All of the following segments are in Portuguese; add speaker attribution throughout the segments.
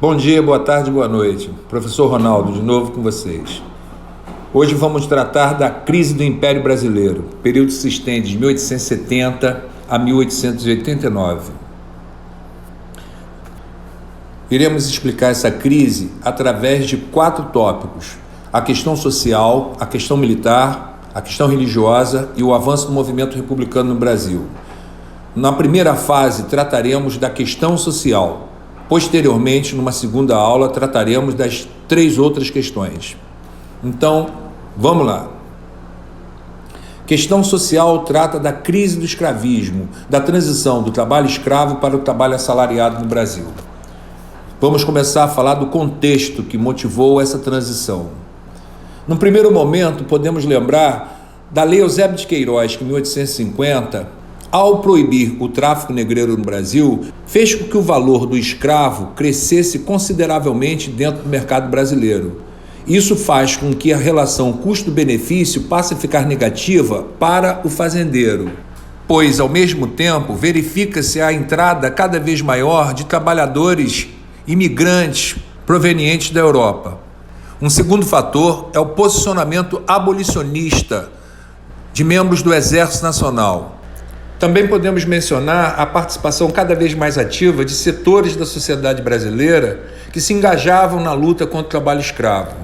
Speaker 1: Bom dia, boa tarde, boa noite. Professor Ronaldo, de novo com vocês. Hoje vamos tratar da crise do Império Brasileiro, período que se estende de 1870 a 1889. Iremos explicar essa crise através de 4 tópicos: a questão social, a questão militar, a questão religiosa e o avanço do movimento republicano no Brasil. Na primeira fase, trataremos da questão social. Posteriormente, numa segunda aula, trataremos das 3 outras questões. Então, vamos lá. Questão social trata da crise do escravismo, da transição do trabalho escravo para o trabalho assalariado no Brasil. Vamos começar a falar do contexto que motivou essa transição. No primeiro momento, podemos lembrar da Lei Eusébio de Queiroz, que em 1850, ao proibir o tráfico negreiro no Brasil, fez com que o valor do escravo crescesse consideravelmente dentro do mercado brasileiro. Isso faz com que a relação custo-benefício passe a ficar negativa para o fazendeiro, pois, ao mesmo tempo, verifica-se a entrada cada vez maior de trabalhadores imigrantes provenientes da Europa. Um segundo fator é o posicionamento abolicionista de membros do Exército Nacional. Também podemos mencionar a participação cada vez mais ativa de setores da sociedade brasileira que se engajavam na luta contra o trabalho escravo.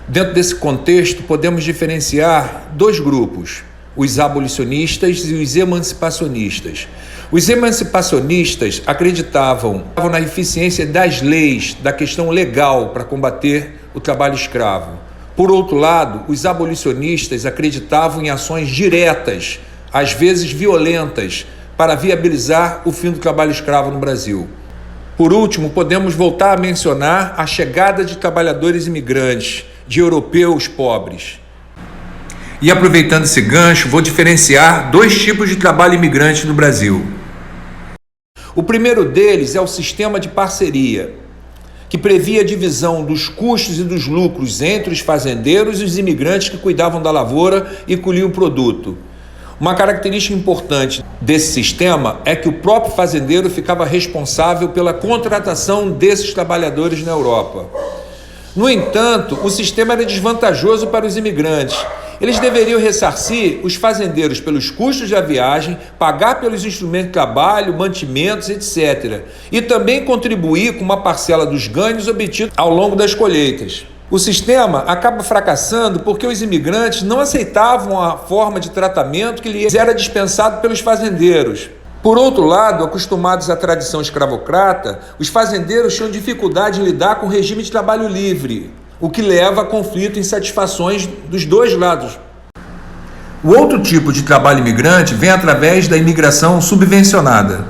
Speaker 1: Dentro desse contexto, podemos diferenciar 2 grupos: os abolicionistas e os emancipacionistas. Os emancipacionistas acreditavam na eficiência das leis, da questão legal para combater o trabalho escravo. Por outro lado, os abolicionistas acreditavam em ações diretas, às vezes violentas, para viabilizar o fim do trabalho escravo no Brasil. Por último, podemos voltar a mencionar a chegada de trabalhadores imigrantes, de europeus pobres. E aproveitando esse gancho, vou diferenciar 2 tipos de trabalho imigrante no Brasil. O primeiro deles é o sistema de parceria, que previa a divisão dos custos e dos lucros entre os fazendeiros e os imigrantes que cuidavam da lavoura e colhiam o produto. Uma característica importante desse sistema é que o próprio fazendeiro ficava responsável pela contratação desses trabalhadores na Europa. No entanto, o sistema era desvantajoso para os imigrantes. Eles deveriam ressarcir os fazendeiros pelos custos da viagem, pagar pelos instrumentos de trabalho, mantimentos, etc. E também contribuir com uma parcela dos ganhos obtidos ao longo das colheitas. O sistema acaba fracassando porque os imigrantes não aceitavam a forma de tratamento que lhes era dispensado pelos fazendeiros. Por outro lado, acostumados à tradição escravocrata, os fazendeiros tinham dificuldade em lidar com o regime de trabalho livre, o que leva a conflito e insatisfações dos 2 lados. O outro tipo de trabalho imigrante vem através da imigração subvencionada.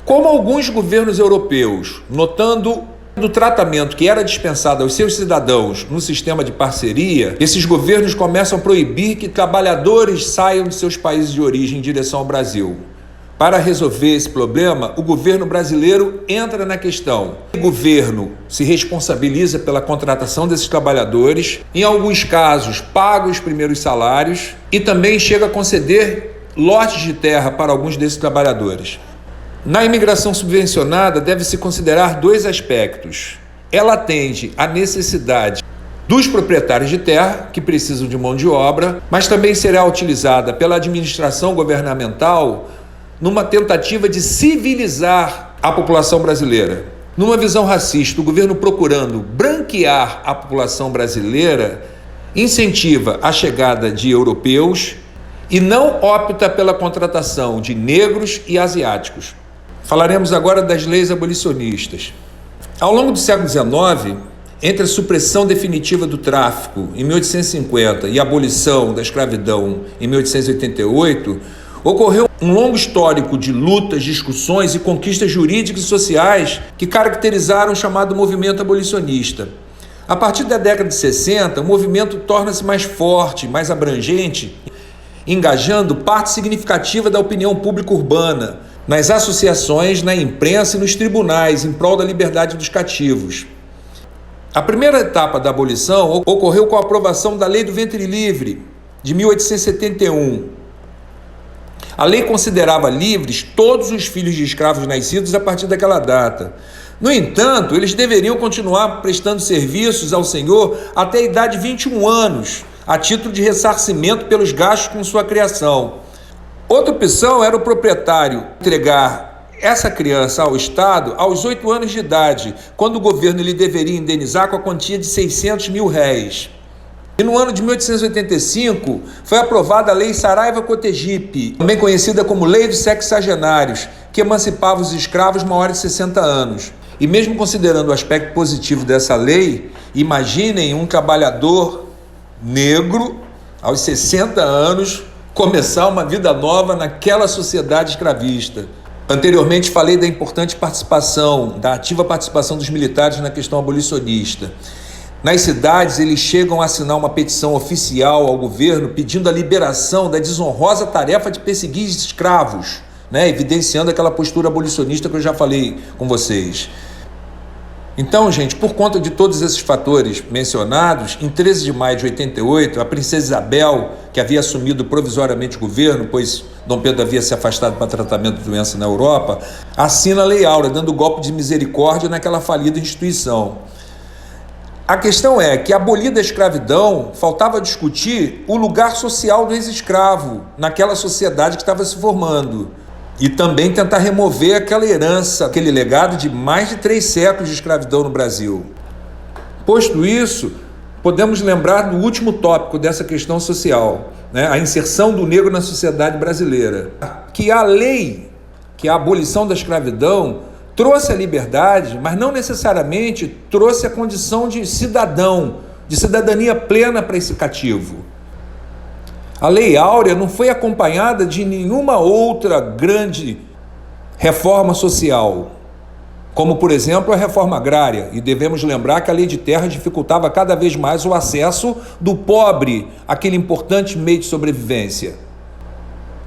Speaker 1: Como alguns governos europeus, notando do tratamento que era dispensado aos seus cidadãos no sistema de parceria, esses governos começam a proibir que trabalhadores saiam de seus países de origem em direção ao Brasil. Para resolver esse problema, o governo brasileiro entra na questão. O governo se responsabiliza pela contratação desses trabalhadores, em alguns casos paga os primeiros salários e também chega a conceder lotes de terra para alguns desses trabalhadores. Na imigração subvencionada, deve-se considerar 2 aspectos. Ela atende à necessidade dos proprietários de terra, que precisam de mão de obra, mas também será utilizada pela administração governamental numa tentativa de civilizar a população brasileira. Numa visão racista, o governo, procurando branquear a população brasileira, incentiva a chegada de europeus e não opta pela contratação de negros e asiáticos. Falaremos agora das leis abolicionistas. Ao longo do século XIX, entre a supressão definitiva do tráfico em 1850 e a abolição da escravidão em 1888, ocorreu um longo histórico de lutas, discussões e conquistas jurídicas e sociais que caracterizaram o chamado movimento abolicionista. A partir da década de 60, o movimento torna-se mais forte, mais abrangente, engajando parte significativa da opinião pública urbana, nas associações, na imprensa e nos tribunais, em prol da liberdade dos cativos. A primeira etapa da abolição ocorreu com a aprovação da Lei do Ventre Livre, de 1871. A lei considerava livres todos os filhos de escravos nascidos a partir daquela data. No entanto, eles deveriam continuar prestando serviços ao Senhor até a idade de 21 anos, a título de ressarcimento pelos gastos com sua criação. Outra opção era o proprietário entregar essa criança ao Estado aos 8 anos de idade, quando o governo lhe deveria indenizar com a quantia de R$600 mil. E no ano de 1885 foi aprovada a Lei Saraiva-Cotegipe, também conhecida como Lei dos Sexagenários, que emancipava os escravos maiores de 60 anos. E mesmo considerando o aspecto positivo dessa lei, imaginem um trabalhador negro aos 60 anos começar uma vida nova naquela sociedade escravista. Anteriormente falei da importante participação, da ativa participação dos militares na questão abolicionista. Nas cidades, eles chegam a assinar uma petição oficial ao governo pedindo a liberação da desonrosa tarefa de perseguir escravos, evidenciando aquela postura abolicionista que eu já falei com vocês. Então, gente, por conta de todos esses fatores mencionados, em 13 de maio de 88, a princesa Isabel, que havia assumido provisoriamente o governo, pois Dom Pedro havia se afastado para tratamento de doença na Europa, assina a Lei Áurea, dando golpe de misericórdia naquela falida instituição. A questão é que, abolida a escravidão, faltava discutir o lugar social do ex-escravo naquela sociedade que estava se formando e também tentar remover aquela herança, aquele legado de mais de 3 séculos de escravidão no Brasil. Posto isso, podemos lembrar do último tópico dessa questão social, a inserção do negro na sociedade brasileira, que a lei, que a abolição da escravidão, trouxe a liberdade, mas não necessariamente trouxe a condição de cidadão, de cidadania plena para esse cativo. A Lei Áurea não foi acompanhada de nenhuma outra grande reforma social, como, por exemplo, a reforma agrária, e devemos lembrar que a Lei de Terra dificultava cada vez mais o acesso do pobre àquele importante meio de sobrevivência.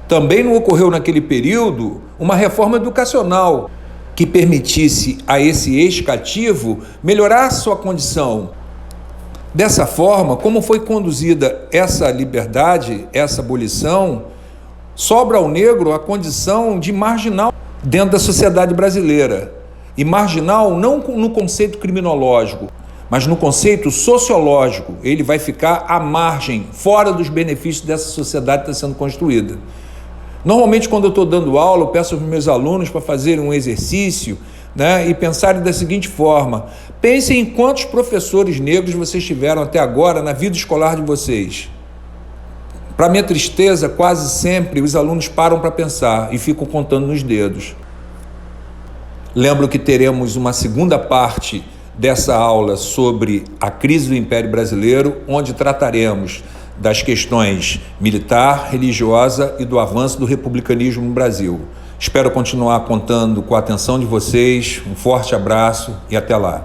Speaker 1: Também não ocorreu naquele período uma reforma educacional, que permitisse a esse ex-cativo melhorar sua condição. Dessa forma, como foi conduzida essa liberdade, essa abolição, sobra ao negro a condição de marginal dentro da sociedade brasileira. E marginal não no conceito criminológico, mas no conceito sociológico. Ele vai ficar à margem, fora dos benefícios dessa sociedade que está sendo construída. Normalmente, quando eu estou dando aula, eu peço aos meus alunos para fazerem um exercício, e pensarem da seguinte forma: pensem em quantos professores negros vocês tiveram até agora na vida escolar de vocês. Para minha tristeza, quase sempre os alunos param para pensar e ficam contando nos dedos. Lembro que teremos uma segunda parte dessa aula sobre a crise do Império Brasileiro, onde trataremos das questões militar, religiosa e do avanço do republicanismo no Brasil. Espero continuar contando com a atenção de vocês. Um forte abraço e até lá.